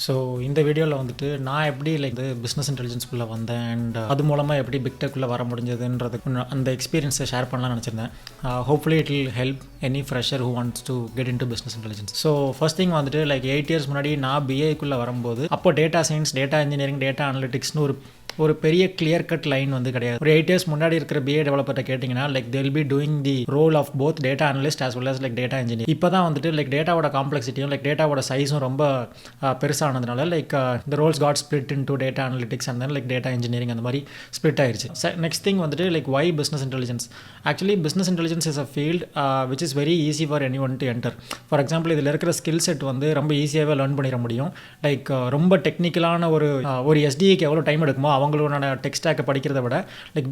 So இந்த வீடியோவில் வந்துட்டு நான் எப்படி பிஸ்னஸ் இன்டெலிஜென்ஸ்குள்ளே வந்தேன் அண்ட் அது மூலமாக எப்படி பிக் டெக்குள்ளே வர முடிஞ்சதுன்றது அந்த எக்ஸ்பீரியன்ஸை ஷேர் பண்ணலாம்னு நினச்சிருந்தேன். Hopefully it will help any fresher who wants to get into business intelligence. So first thing வந்துட்டு 8 இயர்ஸ் முன்னாடி நான் பிஏக்குள்ளே வரும்போது அப்போ data science, data engineering, data அனலிட்டிக்ஸ்னு ஒரு பெரிய கிளியர் கட் லைன் வந்து கிடையாது. ஒரு 8 இயர்ஸ் முன்னாடி இருக்கிற பிஏ டெவலப்பர்ட்ட கேட்டிங்கன்னா they will be doing the role of both data analyst as well as data engineer. இப்போ தான் வந்துட்டு டேட்டாவோட காம்ப்ளெக்சிட்டியும் டேட்டாவோட சைஸும் ரொம்ப பெருசானதுனால the roles got split into data analytics and then data engineering அந்த மாதிரி ஸ்ப்ளிட் ஆயிருச்சு. நெக்ஸ்ட் திங் வந்துட்டு why business intelligence? Actually business intelligence is a field which is very easy for anyone to enter. For example இதில் இருக்கிற skill set வந்து ரொம்ப ஈஸியாகவே learn பண்ணிட முடியும். ரொம்ப டெக்னிக்கலான ஒரு எஸ்டிஏக்கு எவ்வளோ டைம் எடுக்குமோ அவங்களோட டெக் ஸ்டாக்கை படிக்கிறத விட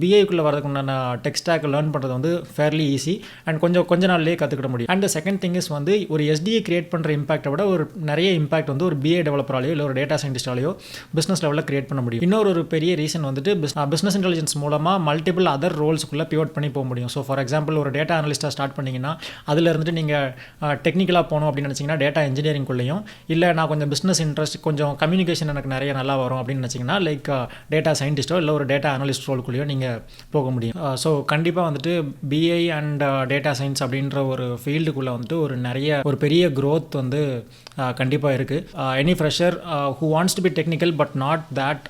பிஏக்குள்ளே வரதுக்கு உண்டான டெக் ஸ்டாக்கை லேர்ன் பண்ணுறது வந்து ஃபேர்லி ஈஸி அண்ட் கொஞ்ச நாள்லேயே கற்றுக்கிட முடியும். அண்ட் செகண்ட் திங் இஸ் வந்து ஒரு எஸ்டிஏ கிரியேட் பண்ணுற இம்பாக்டை விட ஒரு நிறைய இம்பாக்ட் வந்து ஒரு பிஏ டெவலப்பராலேயோ இல்லை ஒரு டேட்டா சயின்டிஸ்டாலேயோ பிஸ்னஸ் லெவலில் கிரியேட் பண்ண முடியும். இன்னொரு பெரிய ரீசன் வந்துட்டு பிஸ்னஸ் இன்டெலிஜென்ஸ் மூலமாக மல்டிபிள் அதர் ரோல்ஸ்க்குள்ளே பிவோட் பண்ணி போக முடியும். ஸோ ஃபார் எக்ஸாம்பிள் ஒரு டேட்டா அனலிஸ்ட்டாக ஸ்டார்ட் பண்ணிங்கன்னா அதில் இருந்துட்டு நீங்கள் டெக்னிக்கலாக போகணும் அப்படின்னு நினச்சிங்கன்னா டேட்டா இன்ஜினியரிங்குள்ளேயும், இல்லை நான் கொஞ்சம் பிஸ்னஸ் இன்ட்ரெஸ்ட் கொஞ்சம் கம்யூனிகேஷன் எனக்கு நிறைய நல்லா வரும் அப்படின்னு நினச்சிங்கன்னா டேட்டா சயின்டிஸ்டோ இல்லை ஒரு டேட்டா அனலிஸ்ட் ரோலுக்குள்ளேயோ நீங்கள் போக முடியும். ஸோ கண்டிப்பாக வந்துட்டு பிஐ அண்ட் டேட்டா சயின்ஸ் அப்படின்ற ஒரு ஃபீல்டுக்குள்ளே வந்துட்டு ஒரு பெரிய க்ரோத் வந்து கண்டிப்பாக இருக்குது. Any fresher who wants to be technical but not that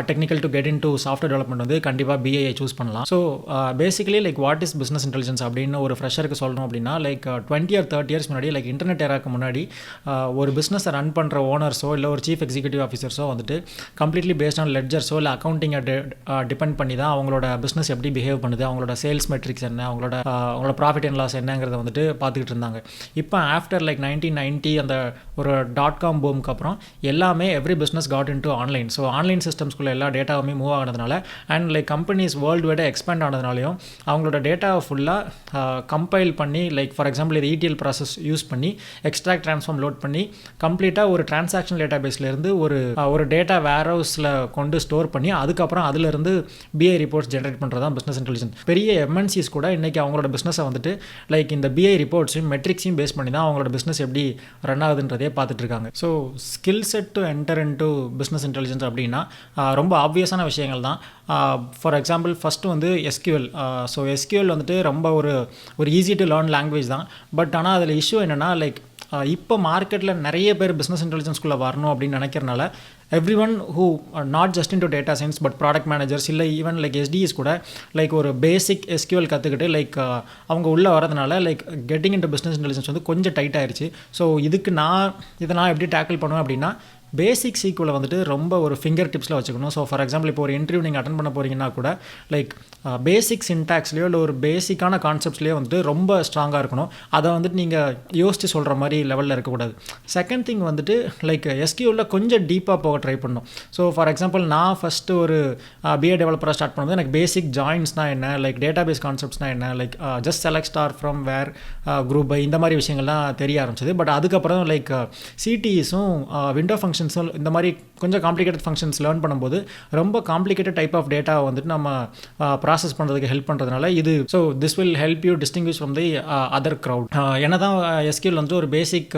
technical to get into software development வந்து கண்டிப்பாக பிஏஐ சூஸ் பண்ணலாம். So basically what is business intelligence அப்படின்னு ஒரு ஃப்ரெஷருக்கு சொல்லணும் அப்படின்னா 20 or 30 இயர்ஸ் முன்னாடி இன்டர்நெட் ஏராக்கு முன்னாடி ஒரு பிஸ்னஸை ரன் பண்ணுற ஓனர்ஸோ இல்லை ஒரு சீஃப் எக்ஸிக்யூட்டிவ் ஆஃபீஸர்ஸோ வந்துட்டு கம்ப்ளீட்லி பேஸ்ட் ஆன் லெட்ஜர்ஸோ இல்லை அக்கௌண்டிங்கை டிபெண்ட் பண்ணி தான் அவங்களோட பிஸ்னஸ் எப்படி பிஹேவ் பண்ணுது, அவங்களோட சேல்ஸ் மெட்ரிக்ஸ் என்ன, அவங்களோட ப்ராஃபிட் அண்ட் லாஸ் என்னங்கிறத வந்துட்டு பார்த்துக்கிட்டு இருந்தாங்க. இப்போ ஆஃப்டர் 1990 அந்த ஒரு .com பூமுக்கு அப்புறம் எல்லாமே every business got into online. So online systems எல்லா டேட்டாவுமே மூவ் ஆனதுனால அண்ட் கம்பெனிஸ் வேர்ல்டு வைடாக எக்ஸ்பேண்ட் ஆனதுனாலையும் அவங்களோட டேட்டாவை ஃபுல்லாக கம்பைல் பண்ணி ஃபார் எக்ஸாம்பிள் இது ETL ப்ராசஸ் யூஸ் பண்ணி எக்ஸ்ட்ராக்ட் ட்ரான்ஸ்ஃபார்ம் லோட் பண்ணி கம்ப்ளீட்டாக ஒரு டிரான்சாக்ஷன் டேட்டா பேஸ்லேருந்து ஒரு டேட்டா வேர் ஹவுஸில் கொண்டு ஸ்டோர் பண்ணி அதுக்கப்புறம் அதிலிருந்து பிஐ ரிப்போர்ட்ஸ் ஜென்ரேட் பண்ணுறது தான் பிஸ்னஸ் இன்டெலிஜென்ஸ். பெரிய எம்என்சிஸ் கூட இன்றைக்கி அவங்களோட பிஸ்னஸை வந்துட்டு இந்த பிஐ ரிப்போர்ட்ஸையும் மெட்ரிக்ஸையும் பேஸ் பண்ணி தான் அவங்களோட பிஸ்னஸ் எப்படி ரன் ஆகுதுன்றதே பார்த்துட்டு இருக்காங்க. So skill set to enter in to business intelligence அப்படின்னா ரொம்ப ஆப்வியஸான விஷயங்கள் தான். ஃபார் எக்ஸாம்பிள் ஃபஸ்ட்டு வந்து எஸ்கியூஎல். ஸோ எஸ்கியூஎல் வந்துட்டு ரொம்ப ஒரு ஈஸி டு லேர்ன் லாங்குவேஜ் தான். பட் ஆனால் அதில் இஷ்யூ என்னென்னா இப்போ மார்க்கெட்டில் நிறைய பேர் பிஸ்னஸ் இன்டெலிஜென்ஸ்குள்ளே வரணும் அப்படின்னு நினைக்கிறனால everyone who not just into data science but product managers இல்லை ஈவன் எஸ்டிஎஸ் கூட ஒரு பேசிக் எஸ்கியூஎல் கற்றுக்கிட்டு அவங்க உள்ளே வரதுனால getting into business intelligence வந்து கொஞ்சம் டைட் ஆயிடுச்சு. ஸோ இதை நான் எப்படி டேக்கிள் பண்ணுவேன் அப்படின்னா பேசிக் சீக்குவலை வந்துட்டு ரொம்ப ஒரு ஃபிங்கர் டிப்ஸில் வச்சுக்கணும். ஸோ ஃபார் எக்ஸாம்பிள் இப்போ ஒரு இன்டர்வியூ நீங்கள் அட்டன் பண்ண போகிறீங்கன்னா கூட பேசிக் சின்டாக்ஸ்லேயோ இல்லை ஒரு பேசிக்கான கான்செப்ட்ஸ்லேயோ வந்துட்டு ரொம்ப ஸ்ட்ராங்காக இருக்கணும். அதை வந்துட்டு நீங்கள் யோசித்து சொல்கிற மாதிரி லெவலில் இருக்கக்கூடாது. செகண்ட் திங் வந்துட்டு எஸ்கியூவில் கொஞ்சம் டீப்பாக போக ட்ரை பண்ணணும். ஸோ ஃபார் எக்ஸாம்பிள் நான் ஃபஸ்ட்டு ஒரு பிஏ டெவலப்பராக ஸ்டார்ட் பண்ணும்போது எனக்கு பேசிக் ஜாயின்ஸ்னால் என்ன, டேட்டா பேஸ் கான்செப்ட்ஸ்னால் என்ன, just select star from where group by இந்த மாதிரி விஷயங்கள்லாம் தெரிய ஆரம்பிச்சது. பட் அதுக்கப்புறம் சிடிஎஸும் விண்டோ ஃபங்க்ஷன் இந்த மாதிரி கொஞ்சம் காம்ப்ளிகேட்டட் ஃபங்க்ஷன்ஸ் லேர்ன் பண்ணும்போது ரொம்ப காம்ப்ளிகேட்டட் டைப் ஆஃப் டேட்டாவை வந்துட்டு நம்ம ப்ராசஸ் பண்ணுறதுக்கு ஹெல்ப் பண்ணுறதுனால so this will help you distinguish from the other crowd. என்ன தான் எஸ்கியூஎல் வந்து ஒரு பேசிக்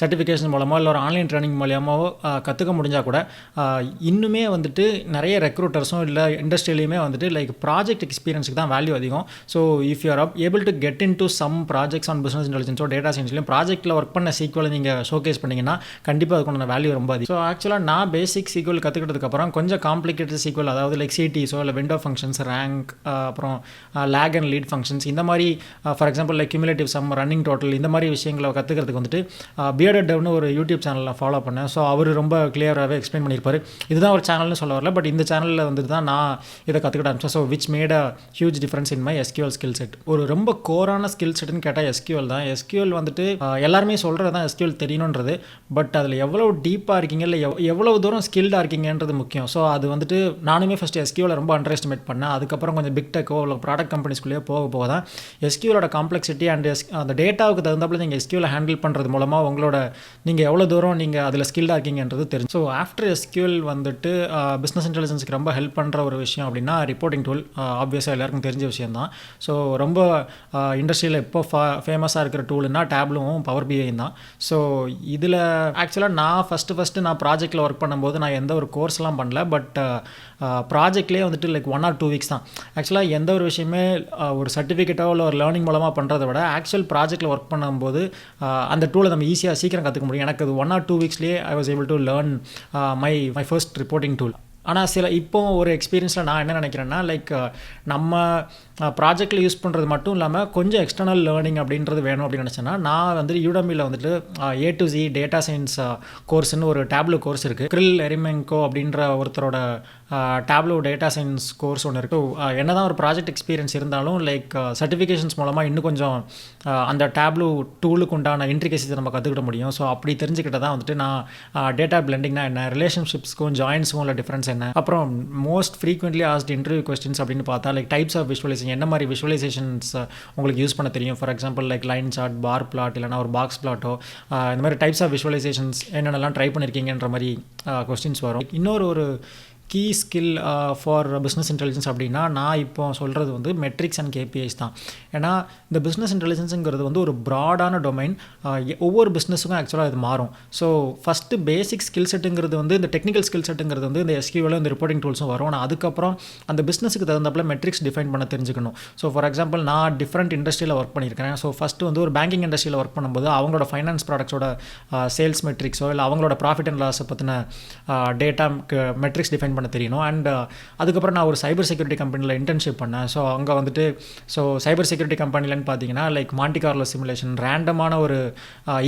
சர்டிஃபிகேஷன் மூலமாக இல்லை ஒரு ஆன்லைன் ட்ரைனிங் மூலமாகவோ கற்றுக்க முடிஞ்சால் கூட இன்னுமே வந்துட்டு நிறைய ரெக்ரூட்டர்ஸும் இல்லை இண்டஸ்ட்ரியிலையுமே வந்துட்டு ப்ராஜெக்ட் எக்ஸ்பீரியன்ஸுக்கு தான் வேல்யூ அதிகம். So if you are able to get into some projects on business இன்டெலிஜென்ஸோ டேட்டா சயின்ஸ்லையும் ப்ராஜெக்ட்டில் ஒர்க் பண்ண சீக்குவலை நீங்கள் ஷோகேஸ் பண்ணிங்கன்னா கண்டிப்பாக அதுக்கான வேல்யூ ரொம்ப. ஸோ ஆக்சுவலாக நான் பேசிக் சீக்குவல் கற்றுக்கிட்டதுக்கப்புறம் கொஞ்சம் காம்ப்ளிகேட்டட் சீக்குவல் அதாவது சிடிஸோ இல்லை விண்டோ ஃபங்க்ஷன்ஸ், ரேங்க், அப்புறம் லேக் அண்ட் லீட் ஃபங்க்ஷன்ஸ் இந்த மாதிரி for example cumulative sum, running total இந்த மாதிரி விஷயங்களை கற்றுக்கிறதுக்கு வந்துட்டு பியர்டட் டெவ்னு ஒரு யூடியூப் சேனலில் ஃபாலோ பண்ணேன். ஸோ அவர் ரொம்ப கிளியராகவே எக்ஸ்பிளைன் பண்ணியிருப்பார். இதுதான் ஒரு சேனல்னு சொல்ல வரல, பட் இந்த சேனலில் வந்துட்டு தான் நான் இதை கற்றுக்கிட்ட ஆரம்பிச்சேன். So which made a huge difference in my SQL skill set. ஒரு ரொம்ப கோரான ஸ்கில் செட்னு கேட்டால் எஸ்கியூஎல் தான். எஸ்கியூஎல் வந்துட்டு எல்லாருமே சொல்கிறது தான் எஸ்கியூஎல் தெரியணுன்றது. பட் அதில் எவ்வளோ டீப்பாக இருக்கீங்க இல்லை எவ்வளவு தூரம் ஸ்கில்டாக இருக்கீங்கன்றது முக்கியம். ஸோ அது வந்துட்டு நானுமே ஃபஸ்ட்டு எஸ்கியூவில் ரொம்ப அண்டர் எஸ்டிமேட் பண்ணேன். அதுக்கப்புறம் கொஞ்சம் பிக் டெக்கோ இல்லை ப்ராடக்ட் கம்பெனிஸ்குள்ளேயே போக தான் எஸ்கியூலோட காம்ப்ளெக்சிட்டி அண்ட் அந்த டேட்டாவுக்கு தகுந்தாப்பில் நீங்கள் எஸ்கியூவில் ஹேண்டில் பண்ணுறது மூலமாக நீங்கள் எவ்வளோ தூரம் நீங்கள் அதில் ஸ்கில்டாக இருக்கீங்கன்றது தெரியும். ஸோ ஆஃப்டர் எஸ்கியூஎல் வந்துட்டு பிஸ்னஸ் இன்டெலிஜென்ஸுக்கு ரொம்ப ஹெல்ப் பண்ணுற ஒரு விஷயம் அப்படின்னா ரிப்போர்ட்டிங் டூல். ஆப்வியஸாக எல்லாருக்கும் தெரிஞ்ச விஷயம் தான். ஸோ ரொம்ப இண்டஸ்ட்ரியில் இப்போ ஃபேமஸாக இருக்கிற டூல்னா டேப்லும் பவர் பிஐ தான். ஸோ இதில் ஆக்சுவலாக நான் ஃபஸ்ட்டு ஃபஸ்ட்டு நான் ப்ராஜெக்ட்டில் ஒர்க் பண்ணும்போது நான் எந்த ஒரு கோர்ஸ்லாம் பண்ணல. பட் ப்ராஜெக்ட்லேயே வந்துட்டு லைக் 1 or 2 வீக்ஸ் தான். ஆக்சுவலாக எந்த ஒரு விஷயமே ஒரு சர்டிஃபிகேட்டோ இல்லை ஒரு லேர்னிங் மூலமாக பண்ணுறதை விட ஆக்சுவல் ப்ராஜெக்ட்டில் ஒர்க் பண்ணும்போது அந்த டூலை நம்ம ஈஸியாக சீக்கிரம் கற்றுக்க முடியும். எனக்கு அது 1 or 2 வீக்ஸ்லேயே I was able to learn my first reporting tool. ஆனால் இப்போ ஒரு எக்ஸ்பீரியன்ஸில் நான் என்ன நினைக்கிறேன்னா, லைக் நம்ம ப்ராஜெக்டில் யூஸ் பண்ணுறது மட்டும் இல்லாமல் கொஞ்சம் எக்ஸ்டர்னல் லேர்னிங் அப்படின்றது வேணும் அப்படின்னு நினச்சேன்னா, நான் வந்துட்டு யூடமியில் வந்துட்டு A to Z data science கோர்ஸ்னு ஒரு டேப்லோ கோர்ஸ் இருக்குது. கிரில் எரிமெங்கோ அப்படின்ற ஒருத்தரோட டேப்லோ டேட்டா சயின்ஸ் கோர்ஸ் ஒன்று இருக்குது. என்ன தான் ஒரு ப்ராஜெக்ட் எக்ஸ்பீரியன்ஸ் இருந்தாலும் லைக் சர்டிஃபிகேஷன்ஸ் மூலமாக இன்னும் கொஞ்சம் அந்த டேப்லோ டூலுக்கு உண்டான இன்ட்ரிகேசிஸை நம்ம கற்றுக்கிட முடியும். ஸோ அப்படி தெரிஞ்சுக்கிட்ட தான் வந்துட்டு நான் டேட்டா பிளெண்டிங்னா என்ன, ரிலேஷன்ஷிப்ஸ்க்கும் ஜாயின்ஸுக்கும் உள்ள டிஃப்ரென்ஸ் என்ன, அப்புறம் most frequently asked interview questions அப்படின்னு பார்த்தா லைக் டைப்ஸ் ஆஃப் விஷுவலைசேஷன், என்ன மாதிரி விஷுவலைசேஷன்ஸ் உங்களுக்கு யூஸ் பண்ண தெரியும். For example like line chart, bar plot, இல்லைனா ஒரு பாக்ஸ் பிளாட்டோ, இந்த மாதிரி டைப்ஸ் ஆஃப் விஷுவலைசேஷன்ஸ் என்னென்னலாம் ட்ரை பண்ணியிருக்கீங்கன்ற மாதிரி கொஸ்டின்ஸ் வரும். இன்னொரு key skill for business intelligence அப்படின்னா நான் இப்போ சொல்கிறது வந்து மெட்ரிக்ஸ் அண்ட் கேபிஐஸ் தான். ஏன்னா இந்த பிஸ்னஸ் இன்டெலிஜென்ஸுங்கிறது வந்து ஒரு ப்ராடான டொமைன். ஒவ்வொரு பிஸ்னஸுக்கும் ஆக்சுவலாக இது மாறும். ஸோ ஃபஸ்ட்டு பேசிக் ஸ்கில் செட்டுங்கிறது வந்து இந்த டெக்னிக்கல் ஸ்கில் செட்டுங்கிறது வந்து இந்த SQL இந்த ரிப்போர்ட்டிங் டூல்ஸும் வரும். ஆனால் அதுக்கப்புறம் அந்த பிஸ்னஸுக்கு தகுந்தாப்பில் மெட்ரிக்ஸ் டிஃபைன் பண்ண தெரிஞ்சுக்கணும். ஸோ ஃபார் எக்ஸாம்பிள் நான் டிஃப்ரெண்ட் இண்டஸ்ட்ரியில் ஒர்க் பண்ணியிருக்கேன். ஸோ ஃபஸ்ட்டு வந்து ஒரு பேங்கிங் இண்டஸ்ட்ரியில் ஒர்க் பண்ணும்போது அவங்களோட ஃபைனான்ஸ் ப்ராடக்ட்ஸோட சேல்ஸ் மெட்ரிக்ஸோ இல்லை அவங்களோட ப்ராஃபிட் அண்ட் லாஸை பற்றின டேட்டா மெட்ரிக்ஸ் டிஃபைன் பண்ண தெரியணும். அண்ட் அதுக்கப்புறம் நான் ஒரு சைபர் செக்யூரிட்டி கம்பெனியில் இன்டர்ன்ஷிப் பண்ணேன். ஸோ அங்கே வந்துட்டு சைபர் செக்யூரிட்டி கம்பெனிலன்னு பார்த்தீங்கன்னா லைக் மாண்டி கார்லோ சிமுலேஷன், ரேண்டமான ஒரு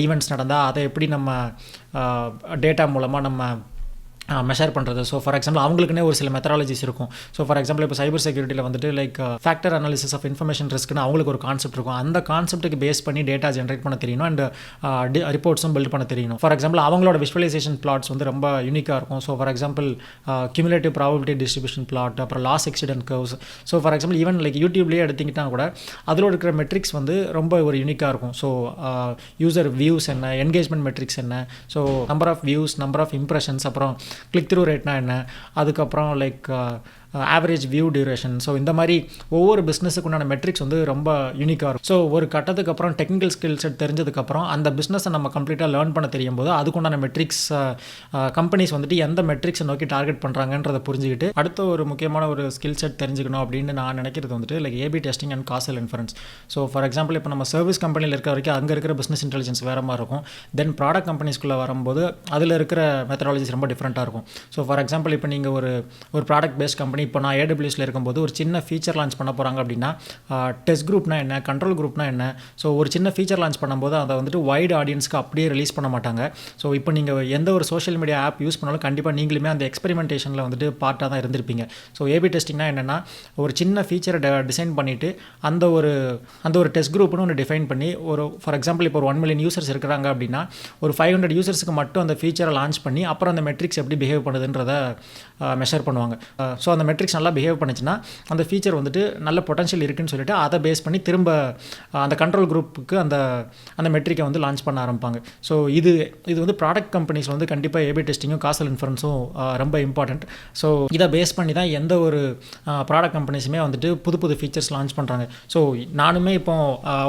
ஈவெண்ட்ஸ் நடந்தால் அதை எப்படி நம்ம டேட்டா மூலமாக நம்ம மெஷர் பண்ணுறது. ஸோ ஃபார் எக்ஸாம்பிள் அவங்களுக்குன்னே ஒரு சில மெத்தடாலஜிஸ் இருக்கும். ஸோ ஃபார் எக்ஸாம்பிள் இப்போ சைபர் செக்யூரிட்டியில் வந்துட்டு like factor analysis of information ரிஸ்க்னு அவங்களுக்கு ஒரு கான்செப்ட் இருக்கும். அந்த கான்செப்ட்டுக்கு பேஸ் பண்ணி டேட்டா ஜென்ரேட் பண்ண தெரியணும் அண்ட் ரிப்போர்ட்ஸும் பில்ட் பண்ண தெரியணும். ஃபார் எக்ஸாம்பிள் அவங்களோட விஷுவலைசேஷன் பிளாட்ஸ் வந்து ரொம்ப யூனிக்காக இருக்கும். So for example cumulative probability distribution plot, அப்புறம் loss exceedance curves. So for example even like யூடியூப்லேயே எடுத்திங்கன்னா கூட அதில் இருக்கிற மெட்ரிக்ஸ் வந்து ரொம்ப ஒரு யூனிக்காக இருக்கும். ஸோ யூசர் வியூஸ் என்ன, என்கேஜ்மெண்ட் மெட்ரிக்ஸ் என்ன, so number of views, number of impressions, அப்புறம் கிளிக் த்ரூ ரேட்னா என்ன, அதுக்கப்புறம் like average view duration. So இந்த மாதிரி ஒவ்வொரு பிஸ்னஸுக்கு உண்டான மெட்ரிக்ஸ் வந்து ரொம்ப யூனிக்காக இருக்கும். ஸோ ஒரு கட்டத்துக்கு அப்புறம் டெக்னிக்கல் ஸ்கில் செட் தெரிஞ்சதுக்கப்புறம் அந்த பிஸ்னஸை நம்ம கம்ப்ளீட்டாக லேர்ன் பண்ண தெரியும் போது அதுக்குண்டான மெட்ரிக்ஸ் கம்பெனிஸ் வந்துட்டு எந்த மெட்ரிக்ஸை நோக்கி டார்கெட் பண்ணுறாங்கன்றதை புரிஞ்சுக்கிட்டு அடுத்த ஒரு முக்கியமான ஒரு ஸ்கில் செட் தெரிஞ்சுக்கணும் அப்படின்னு நான் நினைக்கிறது வந்துட்டு like AB testing and causal inference. So for example இப்போ நம்ம சர்வீஸ் கம்பெனியில் இருக்க வரைக்கும் அங்கே இருக்கிற பிஸ்னஸ் இன்டெலிஜென்ஸ் வேறு மாதிரி இருக்கும். தென் ப்ராடக்ட் கம்பெனிஸ்குள்ளே வரும்போது அதில் இருக்கிற மெத்தடாலஜிஸ் ரொம்ப டிஃப்ரெண்ட்டாக இருக்கும். ஸோ ஃபார் எக்ஸாம்பிள் இப்போ நீங்கள் ஒரு ப்ராடக்ட் பேஸ்ட் கம்பெனி, இப்போ நான் AWSல இருக்கும்போது ஒரு சின்ன ஃபீச்சர் லான்ச் பண்ண போகிறாங்க அப்படின்னா டெஸ்ட் குரூப்னா என்ன, கண்ட்ரோல் குரூப்னா என்ன. ஸோ ஒரு சின்ன ஃபீச்சர் லான்ச் பண்ணும்போது அதை வந்துட்டு வைட் ஆடியன்ஸ்க்கு அப்படியே ரிலீஸ் பண்ண மாட்டாங்க. ஸோ இப்போ நீங்கள் எந்த ஒரு சோஷியல் மீடியா ஆப் யூஸ் பண்ணாலும் கண்டிப்பாக நீங்களுமே அந்த எக்ஸ்பெரிமெண்டேஷனில் வந்துட்டு பார்ட்டாக தான் இருந்திருப்பீங்க. ஸோ ஏபி டெஸ்டிங்னா என்னென்னா ஒரு சின்ன ஃபீச்சரை டிசைன் பண்ணிவிட்டு அந்த ஒரு டெஸ்ட் குரூப்னு ஒன்று டிஃபைன் பண்ணி ஒரு ஃபார் எக்ஸாம்பிள் இப்போ ஒரு 1 million யூசர்ஸ் இருக்கிறாங்க அப்படின்னா ஒரு 500 யூசர்ஸுக்கு மட்டும் அந்த ஃபீச்சரை லான்ச் பண்ணி அப்புறம் அந்த மெட்ரிக்ஸ் எப்படி பிஹேவ் பண்ணுதுன்றதை மெஷர் பண்ணுவாங்க. ஸோ அந்த மெட்ரிக்ஸ் நல்லா பிஹேவ் பண்ணிச்சுன்னா அந்த ஃபீச்சர் வந்துட்டு நல்ல பொட்டன்ஷியல் இருக்குன்னு சொல்லிட்டு அதை பேஸ் பண்ணி திரும்ப அந்த கண்ட்ரோல் குரூப்புக்கு அந்த மெட்ரிக்கை வந்து லான்ச் பண்ண ஆரம்பிப்பாங்க. ஸோ இது வந்து ப்ராடக்ட் கம்பெனிஸ் வந்து கண்டிப்பாக ஏபி டெஸ்டிங்கும் காசல் இன்ஃபரன்ஸும் ரொம்ப இம்பார்ட்டண்ட். ஸோ இதை பேஸ் பண்ணி தான் எந்த ஒரு ப்ராடக்ட் கம்பெனிஸுமே வந்துட்டு புது ஃபீச்சர்ஸ் லான்ச் பண்ணுறாங்க. ஸோ நானுமே இப்போ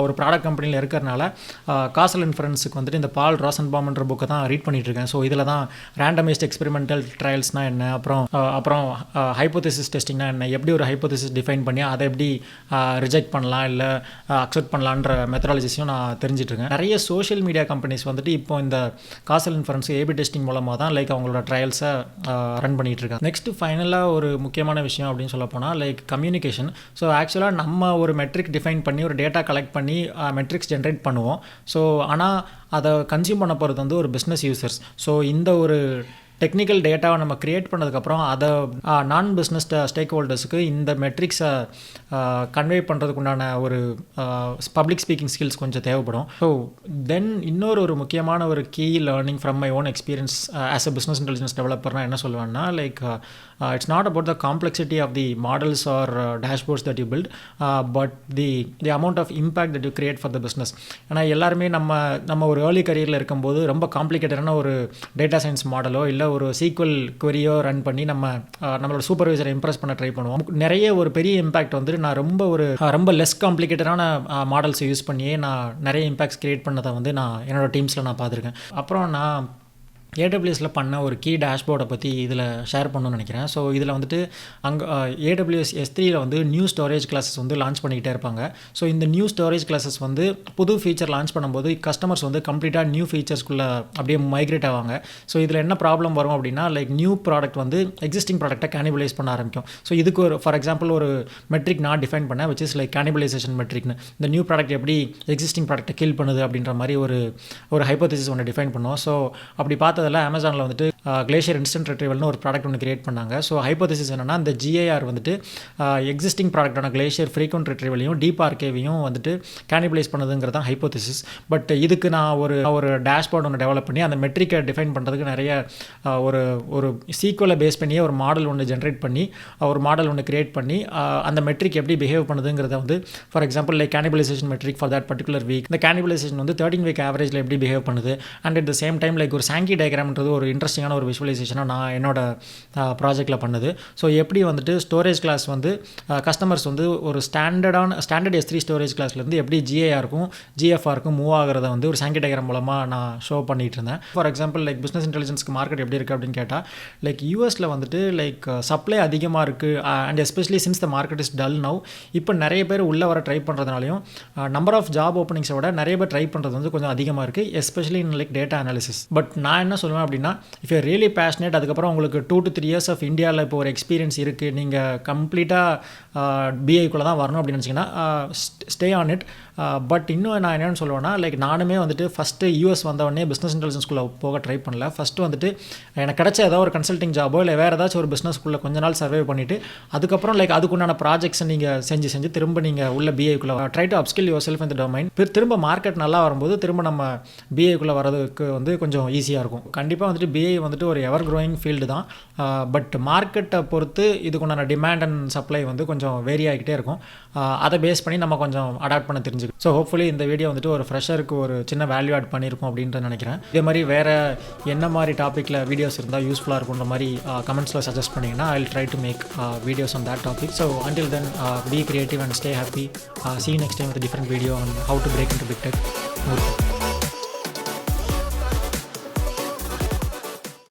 ஒரு ப்ராடக்ட் கம்பெனியில் இருக்கிறனால காசல் இன்ஃபரன்ஸுக்கு வந்துட்டு இந்த பால் ராசன்பாம்ன்ற புக்கை தான் ரீட் பண்ணிட்டு இருக்கேன். ஸோ இதில் தான் ரேண்டமைஸ்ட் எக்ஸ்பெரிமெண்டல் ட்ரையல்ஸ்னால் என்ன, அப்புறம் ஹைப்போதேசிஸ் டெஸ்டிங்னா என்ன, எப்படி ஒரு ஹைப்போதேசிஸ் டிஃபைன் பண்ணி அதை எப்படி ரிஜெக்ட் பண்ணலாம் இல்லை அக்செப்ட் பண்ணலான்ற மெத்தடாலஜிஸையும் நான் தெரிஞ்சிட்ருக்கேன். நிறைய சோஷியல் மீடியா கம்பெனிஸ் வந்துட்டு இப்போ இந்த காசல் இன்ஃபரன்ஸ் ஏபி டெஸ்டிங் மூலமாக தான் லைக் அவங்களோட ட்ரையல்ஸை ரன் பண்ணிகிட்டு இருக்காங்க. நெக்ஸ்ட்டு ஃபைனலாக ஒரு முக்கியமான விஷயம் அப்படின்னு சொல்ல போனால் லைக் கம்யூனிகேஷன். ஸோ ஆக்சுவலாக நம்ம ஒரு மெட்ரிக் டிஃபைன் பண்ணி ஒரு டேட்டா கலெக்ட் பண்ணி மெட்ரிக்ஸ் ஜென்ரேட் பண்ணுவோம். ஸோ ஆனால் அதை கன்சியூம் பண்ண போகிறது வந்து ஒரு பிஸ்னஸ் யூசர்ஸ். ஸோ இந்த ஒரு டெக்னிக்கல் டேட்டாவை நம்ம க்ரியேட் பண்ணதுக்கப்புறம் அதை நான் பிஸ்னஸ் ஸ்டேக் ஹோல்டர்ஸுக்கு இந்த மெட்ரிக்ஸை கன்வே பண்ணுறதுக்கு உண்டான ஒரு பப்ளிக் ஸ்பீக்கிங் ஸ்கில்ஸ் கொஞ்சம் தேவைப்படும். ஸோ தென் ஒரு முக்கியமான ஒரு key learning from my own experience as a business intelligence டெவலப்பர்னால் என்ன சொல்லுவேன்னா like it's not about the complexity of the models or dashboards that you build but the amount of impact that you create for the business. ஏன்னா எல்லாருமே நம்ம ஒரு early கரியரில் இருக்கும்போது ரொம்ப காம்ப்ளிகேட்டடான ஒரு டேட்டா சயின்ஸ் மாடலோ இல்லை ஒரு சீக்வல் query-யோ ரன் பண்ணி நம்மளோட சூப்பர்வைசரை இம்ப்ரெஸ் பண்ண ட்ரை பண்ணுவோம். நிறைய ஒரு பெரிய இம்பாக்ட் வந்துட்டு நான் ரொம்ப லெஸ் காம்ப்ளிகேட்டடான மாடல்ஸை யூஸ் பண்ணியே நான் நிறைய இம்பாக்ட்ஸ் கிரியேட் பண்ணதை வந்து நான் என்னோடய டீம்ஸில் நான் பார்த்துருக்கேன். அப்புறம் நான் ஏடபிள்யூஎஸில் பண்ண ஒரு கீ டேஷ்போர்டை பற்றி இதில் ஷேர் பண்ணணும்னு நினைக்கிறேன். ஸோ இதில் வந்துட்டு அங்கே AWS S3யில் வந்து நியூ ஸ்டோரேஜ் கிளாஸஸ் வந்து லான்ச் பண்ணிக்கிட்டே இருப்பாங்க. ஸோ இந்த நியூ ஸ்டோரேஜ் கிளாஸஸ் வந்து புது ஃபீச்சர் லான்ச் பண்ணும்போது கஸ்டமர்ஸ் வந்து கம்ப்ளீட்டாக நியூ ஃபீச்சர்ஸ்குள்ளே அப்படியே மைக்ரேட் ஆவாங்க. ஸோ இதில் என்ன ப்ராப்ளம் வரும் அப்படின்னா, லைக் நியூ ப்ராடக்ட் வந்து எக்ஸிஸ்டிங் ப்ராடக்ட்டை கேனிபலைஸ் பண்ண ஆரம்பிக்கும். ஸோ இதுக்கு ஒரு ஃபார் எக்ஸாம்பிள் ஒரு மெட்ரிக் நான் டிஃபைன் பண்ணேன், விச் இஸ் லைக் கேனிபலைசேஷன் மெட்ரிக்னு. இந்த நியூ ப்ராடக்ட் எப்படி எக்ஸிஸ்டிங் ப்ராடக்ட்டை கில் பண்ணுது அப்படின்ற மாதிரி ஒரு ஹைப்போதசிஸ் ஒன்று டிஃபைன் பண்ணோம். ஸோ அப்படி பார்த்ததில் அமேசானில் வந்துட்டு கிளேஷியர் இன்ஸ்டன்ட் ரெட்ரீவல்னு ஒரு ப்ராடக்ட் ஒன்று கிரியேட் பண்ணாங்க. ஸோ ஹைப்போதசிஸ் என்னன்னா, இந்த GIR வந்துட்டு எக்ஸிஸ்டிங் ப்ராடக்டான கிளேஷியர் ஃப்ரீக்வெண்ட் ரெட்ரீவலையும் டீப் ஆர்கேவையும் வந்துட்டு கேனிபலைஸ் பண்ணுதுங்கிறது தான் ஹைப்போதசிஸ். பட் இதுக்கு நான் ஒரு டேஷ்போர்ட் ஒன்று டெவலப் பண்ணி அந்த மெட்ரிக்கை டிஃபைன் பண்ணுறதுக்கு நிறைய ஒரு சீக்வலை பேஸ் பண்ணியே ஒரு மாடல் ஒன்று ஜென்ரேட் பண்ணி ஒரு மாடல் ஒன்று கிரியேட் பண்ணி அந்த மெட்ரிக் எப்படி பிஹேவ் பண்ணுதுங்கிறத வந்து for example like cannibalisation metric for that particular week, இந்த கேனிபலைசேஷன் வந்து 13 வீக் ஆவரேஜில் எப்படி பிஹேவ் பண்ணுது. And at the same time like ஒரு சாங்கி டயக்ராம்ன்றது ஒரு இன்ட்ரெஸ்டிங்கான ஒரு விஷுவலைசேஷனாக நான் என்னோட ப்ராஜெக்டில் பண்ணுது. ஸோ எப்படி வந்துட்டு ஸ்டோரேஜ் கிளாஸ் வந்து கஸ்டமர்ஸ் வந்து ஒரு ஸ்டாண்டர்ட் S3 ஸ்டோரேஜ் கிளாஸ்லேருந்து எப்படி GIRக்கும் GFRக்கும் மூவ் ஆகிறத வந்து ஒரு சாங்கி டயக்ராம் மூலமாக நான் ஷோ பண்ணிகிட்டு இருந்தேன். ஃபார் எக்ஸாம்பிள் லைக் பிஸ்னஸ் இன்டெலிஜென்ஸ்க்கு மார்க்கெட் எப்படி இருக்குது அப்படின்னு கேட்டால், லைக் யூஎஸில் வந்துட்டு லைக் சப்ளை அதிகமாக இருக்குது and especially since the market is dull now. இப்போ நிறைய பேர் உள்ளே வர ட்ரை பண்ணுறதுனாலையும் நம்பர் ஆஃப் ஜாப் ஓப்பனிங்ஸை விட நிறைய பேர் ட்ரை பண்ணுறது வந்து கொஞ்சம் அதிகமாக இருக்குது, especially in like data analysis. But நான் என்ன சொல்லுவேன் அப்படின்னா, இஃப் யூ ரியலி பேஷனேட், அதுக்கப்புறம் உங்களுக்கு 2 to 3 years ஆஃப் இந்தியாவில் இப்போ ஒரு எக்ஸ்பீரியன்ஸ் இருக்குது, நீங்கள் கம்ப்ளீட்டாக BIக்குள்ளே தான் வரணும் அப்படின்னு நினச்சிங்கன்னா ஸ்டே ஆன் இட். பட் இன்னும் நான் என்னென்னு சொல்லுவேன்னா, லைக் நானுமே வந்துட்டு ஃபஸ்ட்டு US வந்தவொடனே பிஸ்னஸ் இன்டெலிஜென்ஸ்குள்ளே போக ட்ரை பண்ணல. ஃபஸ்ட்டு வந்துட்டு எனக்கு கிடைச்ச ஏதாவது ஒரு கன்சல்டிங் ஜாபோ இல்லை வேறு ஏதாச்சும் ஒரு பிஸ்னஸ்க்குள்ளே கொஞ்ச நாள் சர்வே பண்ணிவிட்டு அதுக்கப்புறம் லைக் அதுக்குண்டான ப்ராஜெக்ட்ஸை நீங்கள் செஞ்சு திரும்ப நீங்கள் உள்ள BIக்குள்ளே try to upskill yourself இந்த டொமைன். திரும்ப மார்க்கெட் நல்லா வரும்போது திரும்ப நம்ம BIக்குள்ளே வரதுக்கு வந்து கொஞ்சம் ஈஸியாக இருக்கும். கண்டிப்பாக வந்துட்டு BI வந்துட்டு ஒரு எவர் க்ரோயிங் ஃபீல்டு தான். பட் மார்க்கெட்டை பொறுத்து இதுக்குண்டான டிமாண்ட் அண்ட் சப்ளை வந்து கொஞ்சம் வேரி ஆகிக்கிட்டே இருக்கும். அதை பேஸ் பண்ணி நம்ம கொஞ்சம் அடாப்ட் பண்ண தெரிஞ்சுக்கணும். ஸோ ஹோப்ஃபுல்லி இந்த வீடியோ வந்துட்டு ஒரு ஃப்ரெஷருக்கு ஒரு சின்ன வேல்யூ ஆட் பண்ணியிருக்கோம் அப்படின்ட்டு நினைக்கிறேன். இதே மாதிரி வேறு என்ன மாதிரி டாப்பிக்கில் வீடியோஸ் இருந்தால் யூஸ்ஃபுல்லாக இருக்குன்ற மாதிரி கமெண்ட்ஸில் சஜஸ்ட் பண்ணிங்கன்னா I will try to make videos on that topic. So until then, be creative and stay happy. See you next time with a different video on how to break into big tech.